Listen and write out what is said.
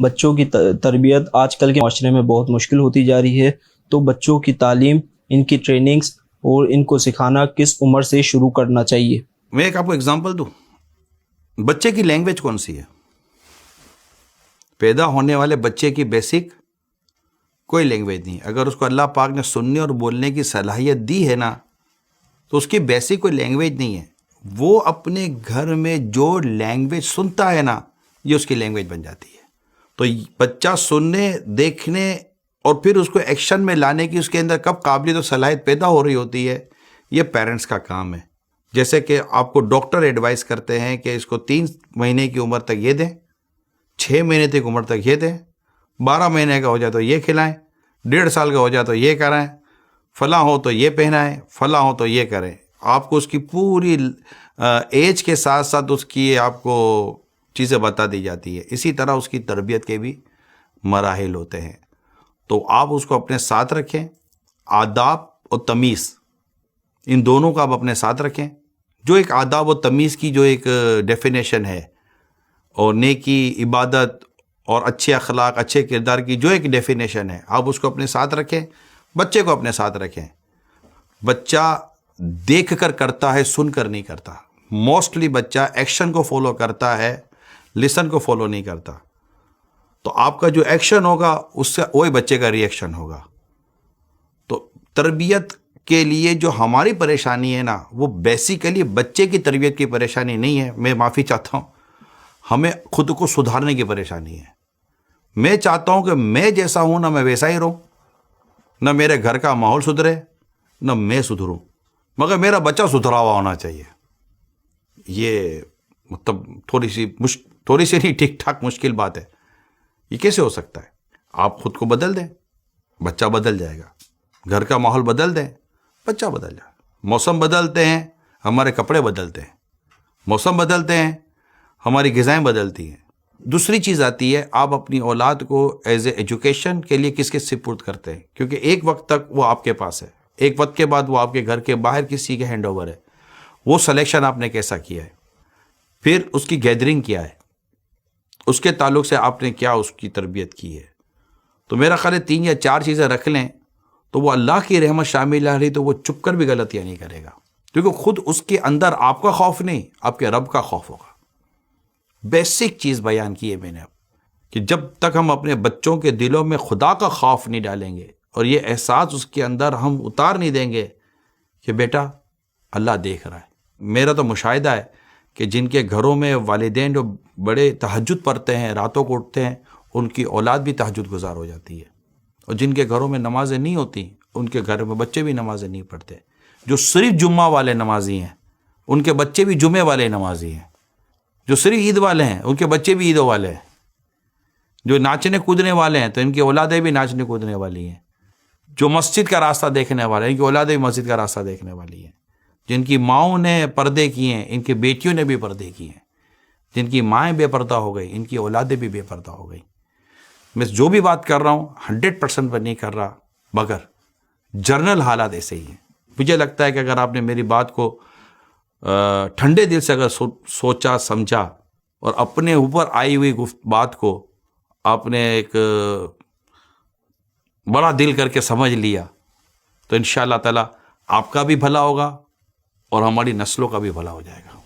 بچوں کی تربیت آج کل کے معاشرے میں بہت مشکل ہوتی جا رہی ہے، تو بچوں کی تعلیم، ان کی ٹریننگز اور ان کو سکھانا کس عمر سے شروع کرنا چاہیے؟ میں ایک آپ کو اگزامپل دوں. بچے کی لینگویج کون سی ہے؟ پیدا ہونے والے بچے کی بیسک کوئی لینگویج نہیں. اگر اس کو اللہ پاک نے سننے اور بولنے کی صلاحیت دی ہے نا، تو اس کی بیسک کوئی لینگویج نہیں ہے. وہ اپنے گھر میں جو لینگویج سنتا ہے نا، یہ اس کی لینگویج بن جاتی ہے. تو بچہ سننے، دیکھنے اور پھر اس کو ایکشن میں لانے کی اس کے اندر کب قابلیت اور صلاحیت پیدا ہو رہی ہوتی ہے، یہ پیرنٹس کا کام ہے. جیسے کہ آپ کو ڈاکٹر ایڈوائز کرتے ہیں کہ اس کو 3 مہینے کی عمر تک یہ دیں، 6 مہینے تک عمر تک یہ دیں، 12 مہینے کا ہو جائے تو یہ کھلائیں، 1.5 سال کا ہو جائے تو یہ کرائیں، فلاں ہو تو یہ پہنائیں، فلاں ہو تو یہ کریں. آپ کو اس کی پوری ایج کے ساتھ ساتھ اس کی آپ کو چیزیں بتا دی جاتی ہے. اسی طرح اس کی تربیت کے بھی مراحل ہوتے ہیں. تو آپ اس کو اپنے ساتھ رکھیں. آداب اور تمیز، ان دونوں کا آپ اپنے ساتھ رکھیں. جو ایک آداب و تمیز کی جو ایک ڈیفینیشن ہے، اور نیکی، عبادت اور اچھے اخلاق، اچھے کردار کی جو ایک ڈیفینیشن ہے، آپ اس کو اپنے ساتھ رکھیں. بچے کو اپنے ساتھ رکھیں. بچہ دیکھ کر کرتا ہے، سن کر نہیں کرتا. موسٹلی بچہ ایکشن کو فالو کرتا ہے، لسن کو فالو نہیں کرتا. تو آپ کا جو ایکشن ہوگا اس سے وہی بچے کا ری ایکشن ہوگا. تو تربیت کے لیے جو ہماری پریشانی ہے نا، وہ بیسیکلی بچے کی تربیت کی پریشانی نہیں ہے. میں معافی چاہتا ہوں، ہمیں خود کو سدھارنے کی پریشانی ہے. میں چاہتا ہوں کہ میں جیسا ہوں نہ میں ویسا ہی رہوں، نہ میرے گھر کا ماحول سدھرے نہ میں سدھروں، مگر میرا بچہ سدھرا ہوا ہونا چاہیے. یہ مطلب تھوڑی سی نہیں، ٹھیک ٹھاک مشکل بات ہے. یہ کیسے ہو سکتا ہے؟ آپ خود کو بدل دیں، بچہ بدل جائے گا. گھر کا ماحول بدل دیں، بچہ بدل جائے گا. موسم بدلتے ہیں، ہمارے کپڑے بدلتے ہیں. موسم بدلتے ہیں، ہماری غذائیں بدلتی ہیں. دوسری چیز آتی ہے، آپ اپنی اولاد کو ایز اے ایجوکیشن کے لیے کس کے سپرد کرتے ہیں، کیونکہ ایک وقت تک وہ آپ کے پاس ہے، ایک وقت کے بعد وہ آپ کے گھر کے باہر کسی کے ہینڈ اوور ہے. وہ سلیکشن آپ نے کیسا کیا ہے، پھر اس کی گیدرنگ کیا ہے، اس کے تعلق سے آپ نے کیا اس کی تربیت کی ہے. تو میرا خیال ہے 3 یا 4 چیزیں رکھ لیں تو وہ اللہ کی رحمت شامل آ رہی تو وہ چپ کر بھی غلطیاں نہیں کرے گا، کیونکہ خود اس کے اندر آپ کا خوف نہیں، آپ کے رب کا خوف ہوگا. بیسک چیز بیان کی ہے میں نے اب، کہ جب تک ہم اپنے بچوں کے دلوں میں خدا کا خوف نہیں ڈالیں گے اور یہ احساس اس کے اندر ہم اتار نہیں دیں گے کہ بیٹا اللہ دیکھ رہا ہے. میرا تو مشاہدہ ہے کہ جن کے گھروں میں والدین جو بڑے تہجد پڑھتے ہیں، راتوں کو اٹھتے ہیں، ان کی اولاد بھی تہجد گزار ہو جاتی ہے. اور جن کے گھروں میں نمازیں نہیں ہوتی، ان کے گھر میں بچے بھی نمازیں نہیں پڑھتے. جو صرف جمعہ والے نمازی ہیں، ان کے بچے بھی جمعے والے نمازی ہیں. جو صرف عید والے ہیں، ان کے بچے بھی عیدوں والے ہیں. جو ناچنے کودنے والے ہیں تو ان کی اولادیں بھی ناچنے کودنے والی ہیں. جو مسجد کا راستہ دیکھنے والے ہیں، ان کی اولادیں بھی مسجد کا راستہ دیکھنے والی ہیں. جن کی ماؤں نے پردے کیے ہیں، ان کی بیٹیوں نے بھی پردے کیے ہیں. جن کی مائیں بے پردہ ہو گئی، ان کی اولادیں بھی بے پردہ ہو گئی. میں جو بھی بات کر رہا ہوں 100% پر نہیں کر رہا، مگر جنرل حالات ایسے ہی ہیں. مجھے لگتا ہے کہ اگر آپ نے میری بات کو ٹھنڈے دل سے اگر سوچا، سمجھا اور اپنے اوپر آئی ہوئی بات کو آپ نے ایک بڑا دل کر کے سمجھ لیا، تو انشاءاللہ تعالی آپ کا بھی بھلا ہوگا اور ہماری نسلوں کا بھی بھلا ہو جائے گا.